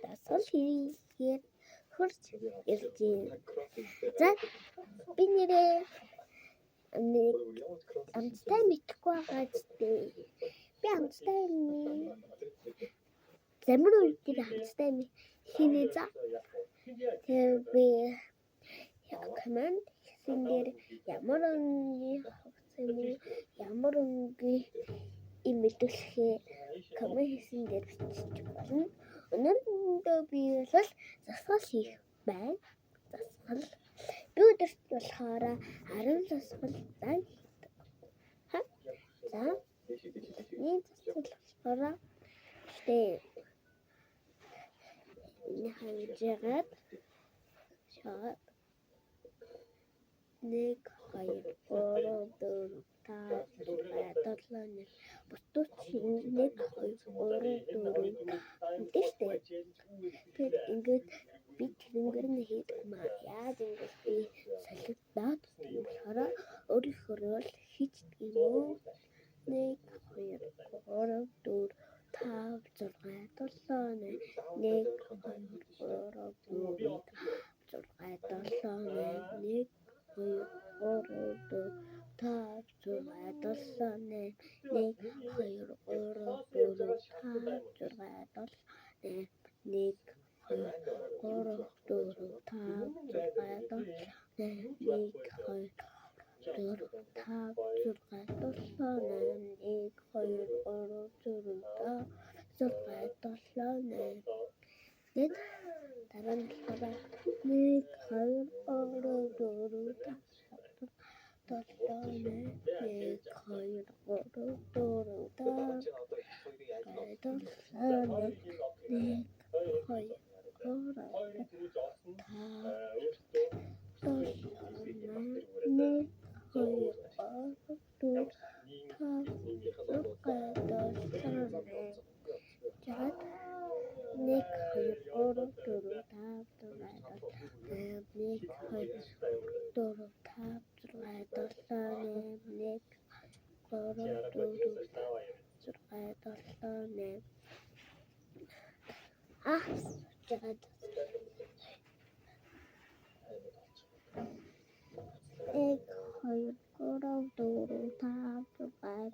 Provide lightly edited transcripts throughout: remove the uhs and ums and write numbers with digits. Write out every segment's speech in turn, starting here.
Дасгал хийгээд хурж ирж байна. За би нэрээ амттай мэдхгүй байгаа зүтэй. Би амттай замир үед амттай хийнэ за. Тэгээ би команд хийсэн дээр ямар өнгийн имэйлүүлэхээ команд хийсэн дээр бичиж болно. Өнөөдөр би бол засгал хийх байна. Засгал би өдөрт болохоор 10 засгал байна. За энэ засгалаараа энэ хаяжгаад шат 1 2 3 4 5 6 7 бутууч 1 2 3 4 тэстэй. Тэгээд ингээд би тэрнгээр нь хийдэг маа. Яаж ингэж би солигдоод болохоор өөрийнхөө л хийдэг юм уу? 1 2 3 4 5 6 7 1 2 3 4 5 6 7 1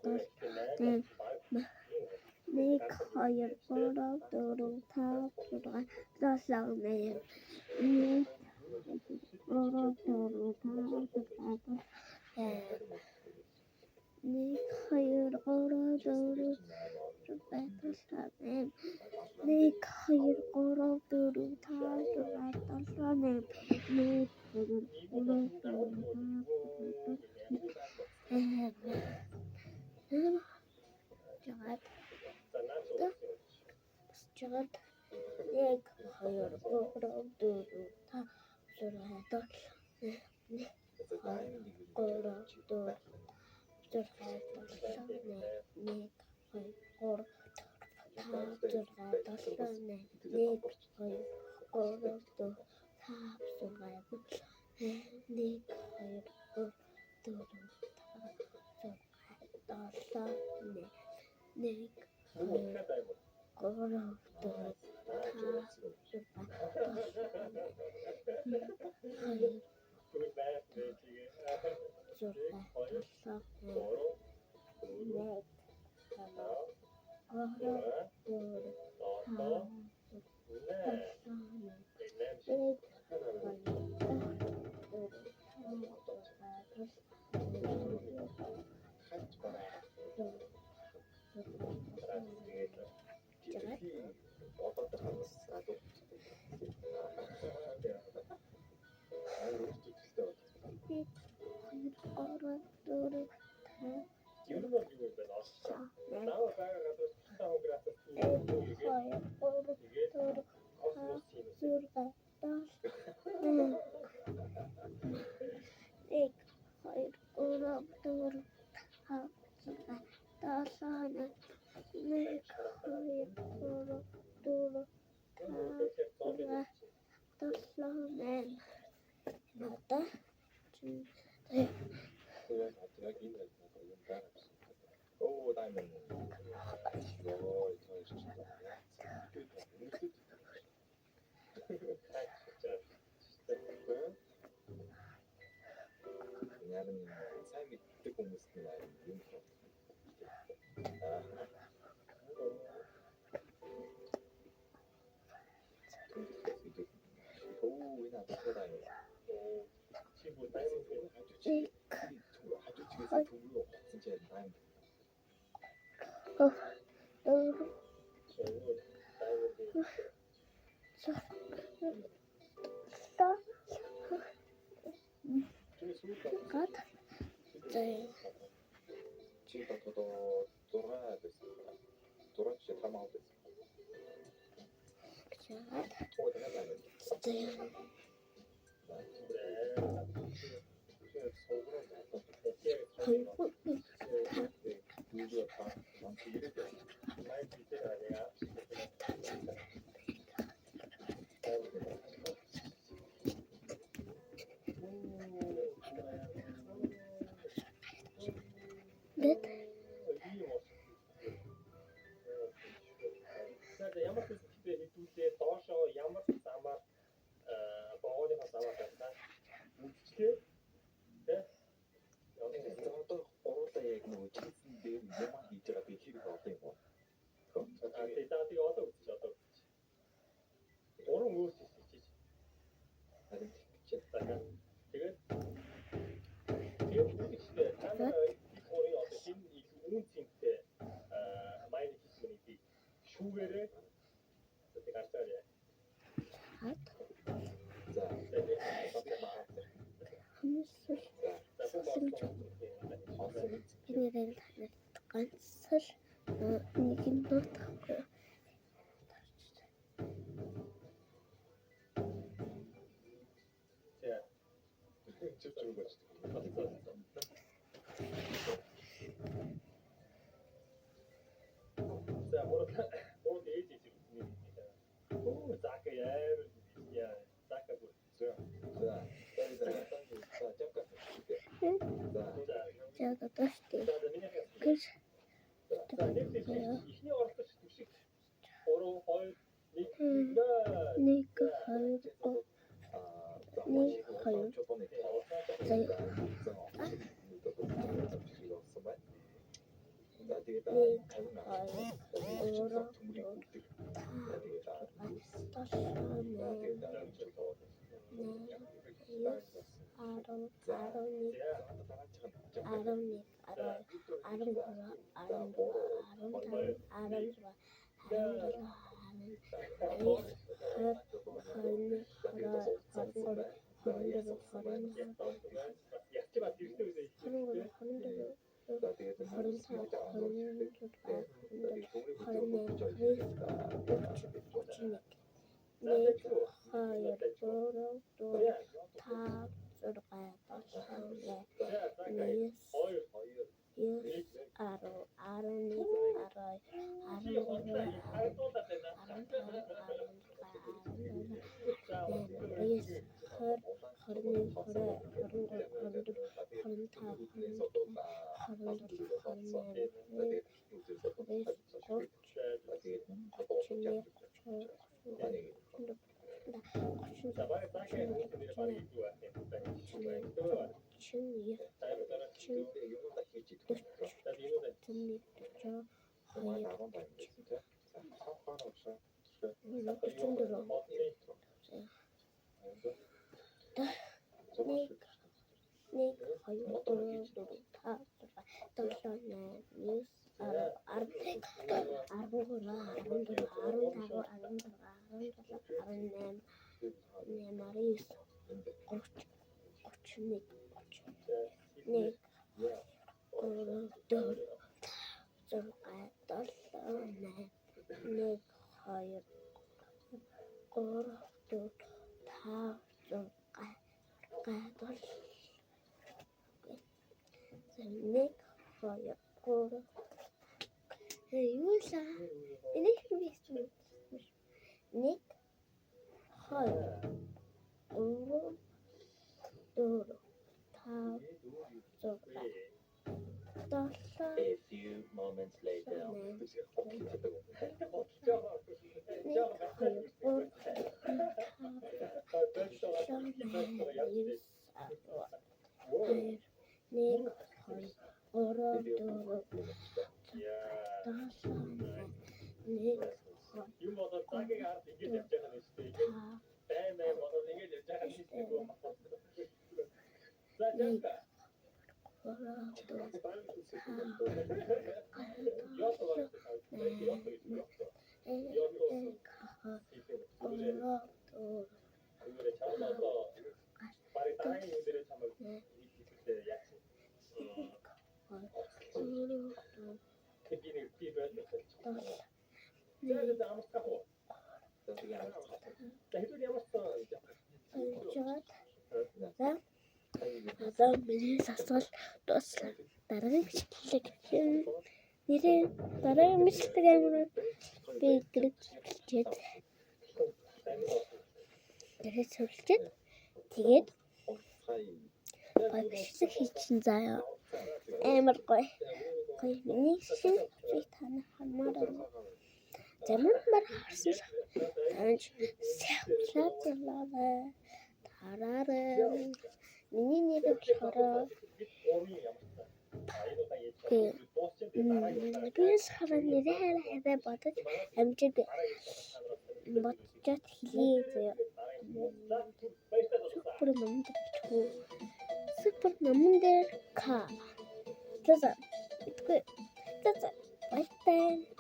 Ой, Наарын сайн мэддэг хүмүүс нь юм байна. Долоо. A few moments later. Одоо миний асуулт дуслаа. Дараагийн бичлэг нэрээ дараагийн бичлэг амир би гэрэж бичээд тэгээд бичлэг хийчихэн заяа. Амар гоё миний шиг танах хамаараа замд мархсан таньж сэлэлээ тараараа миний нэр болохоор би сараа нэрээ бодож амжиг бодчод хэлээ заяа. Супер номон дээр К. За баяртай.